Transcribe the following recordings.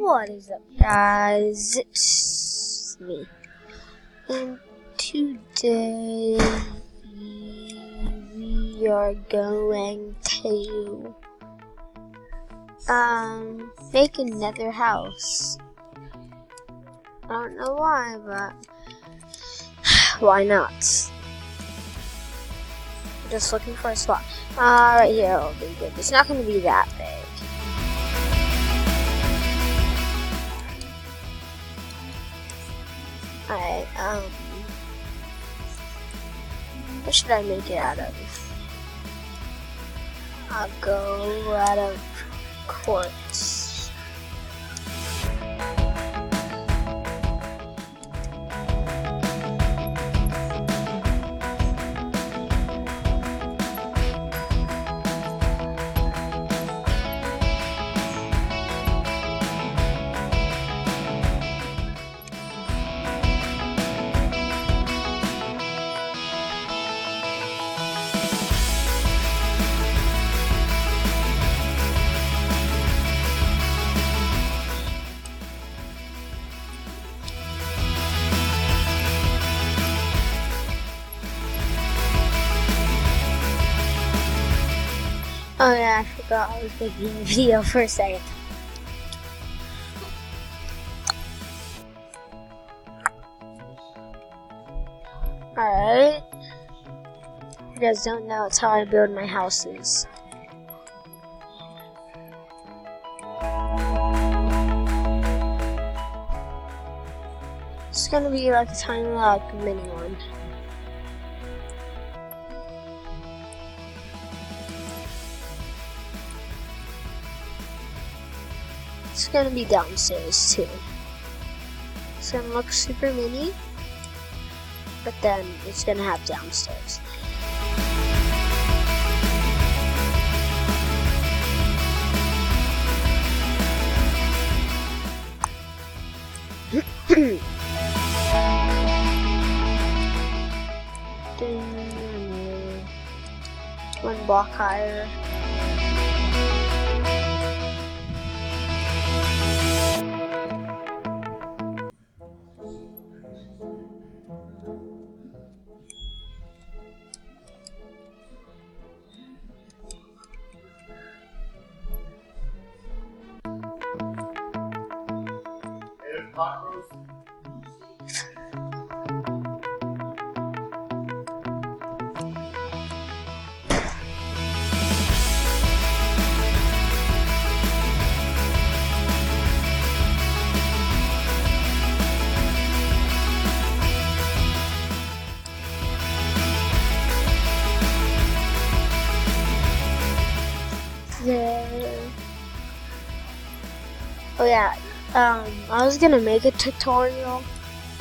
What is up, guys? It's me. And today we are going to make another house. I don't know why, but why not? Just looking for a spot. Right here will be good. It's not going to be that big. Alright, what should I make it out of? I'll go out of quartz. Oh yeah, I forgot I was making a video for a second. Alright. You guys don't know, it's how I build my houses. It's gonna be like a tiny mini one. It's gonna be downstairs too. It's gonna look super mini, but then it's gonna have downstairs. One block higher. Oh yeah, I was gonna make a tutorial,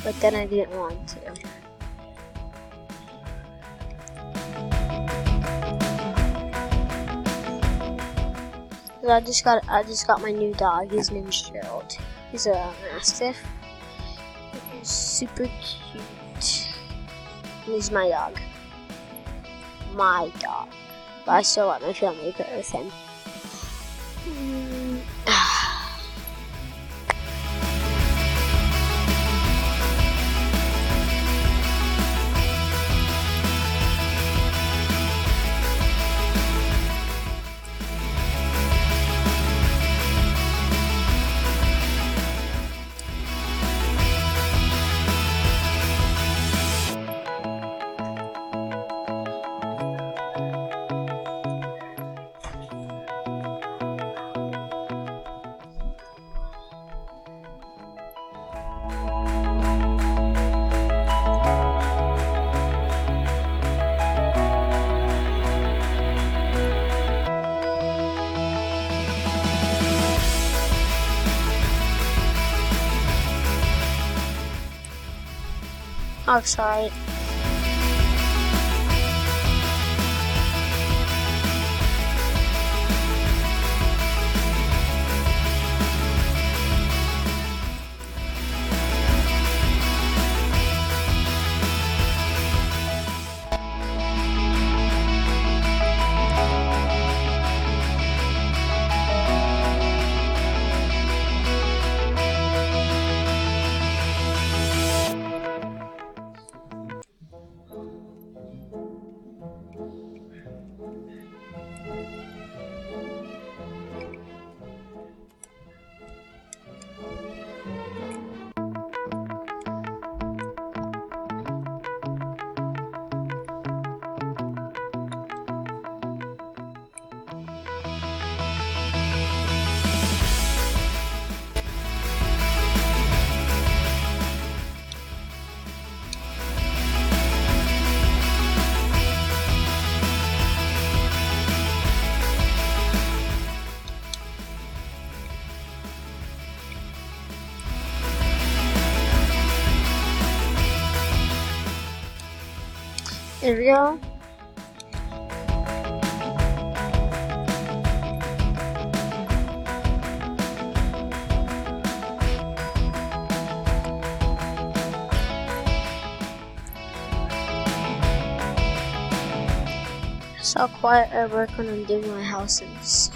but then I didn't want to. I just got my new dog. His name's Gerald. He's a Mastiff. He's super cute. And he's my dog. My dog. But I still let my family play with him. Oh, sorry. Here we go. So how quiet I work when I'm doing my houses.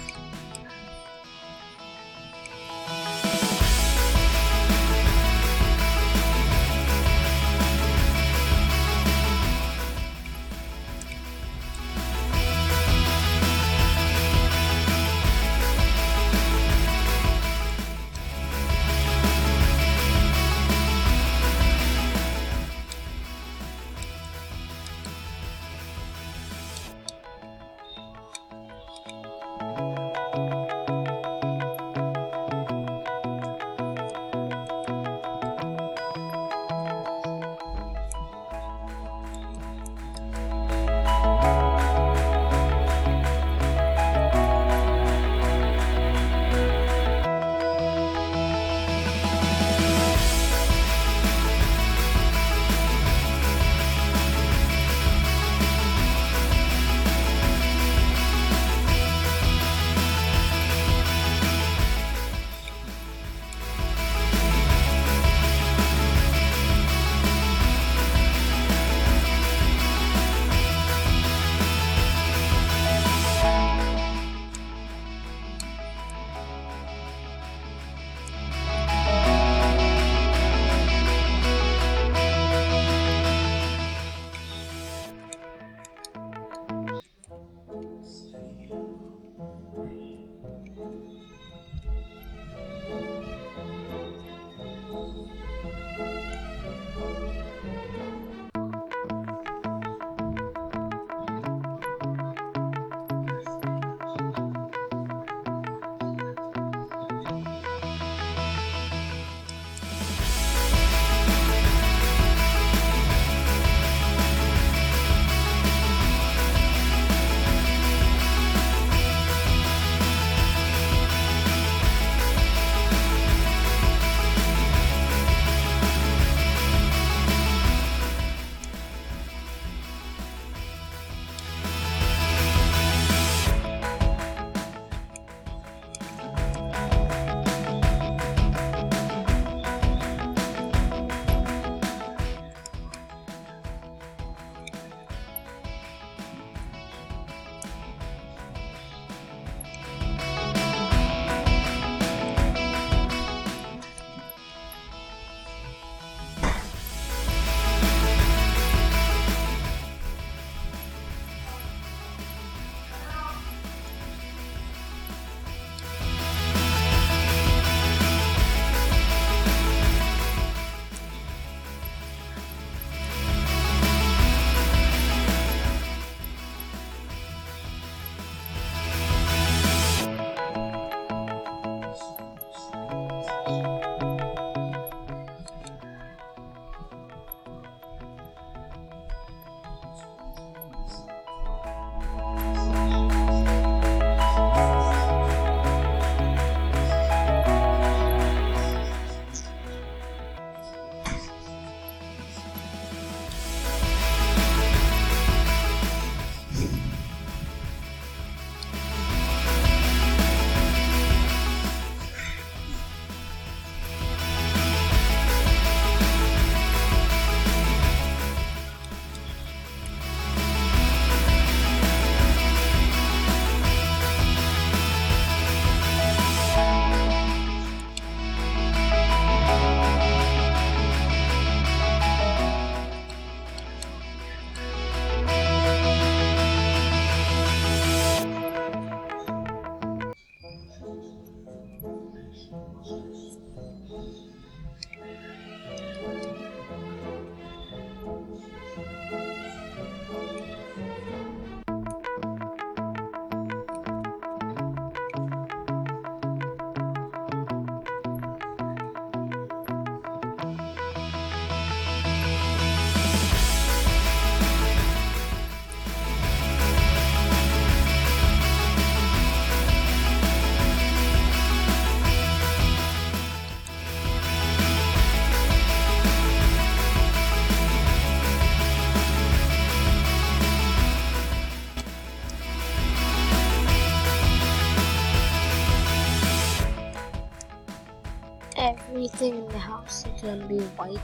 everything in the house is gonna be white.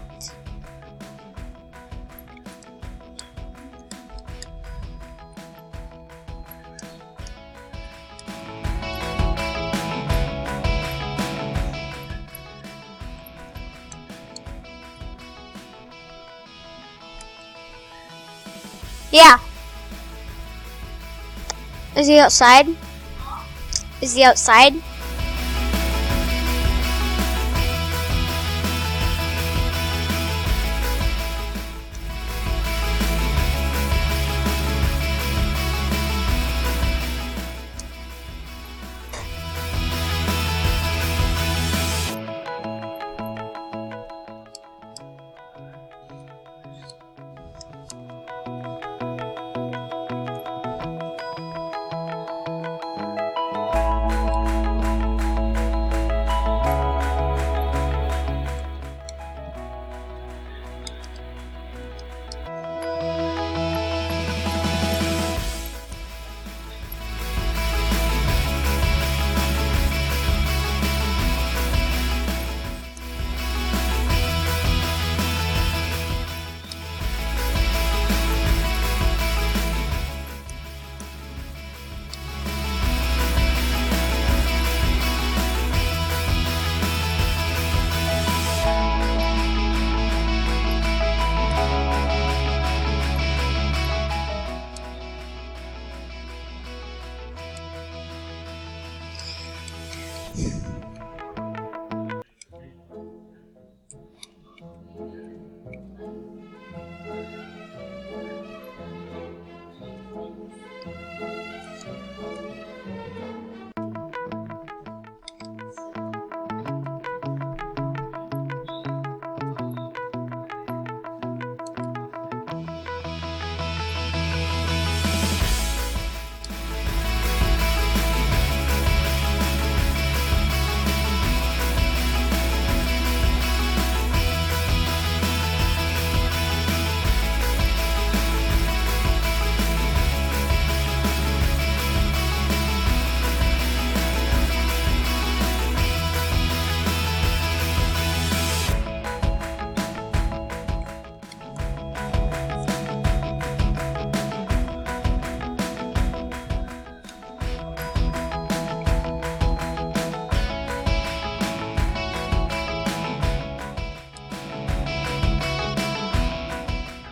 Yeah. Is he outside? Is he outside?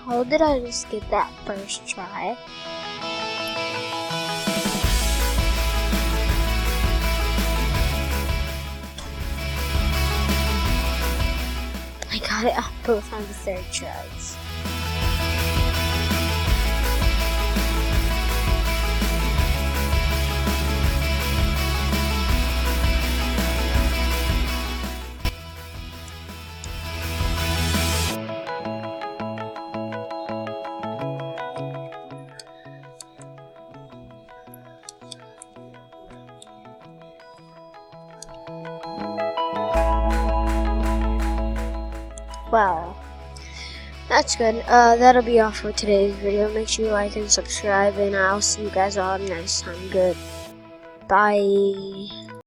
How did I just get that first try? I got it on both on the third tries. Wow, that's good. That'll be all for today's video. Make sure you like and subscribe, and I'll see you guys all next time. Goodbye.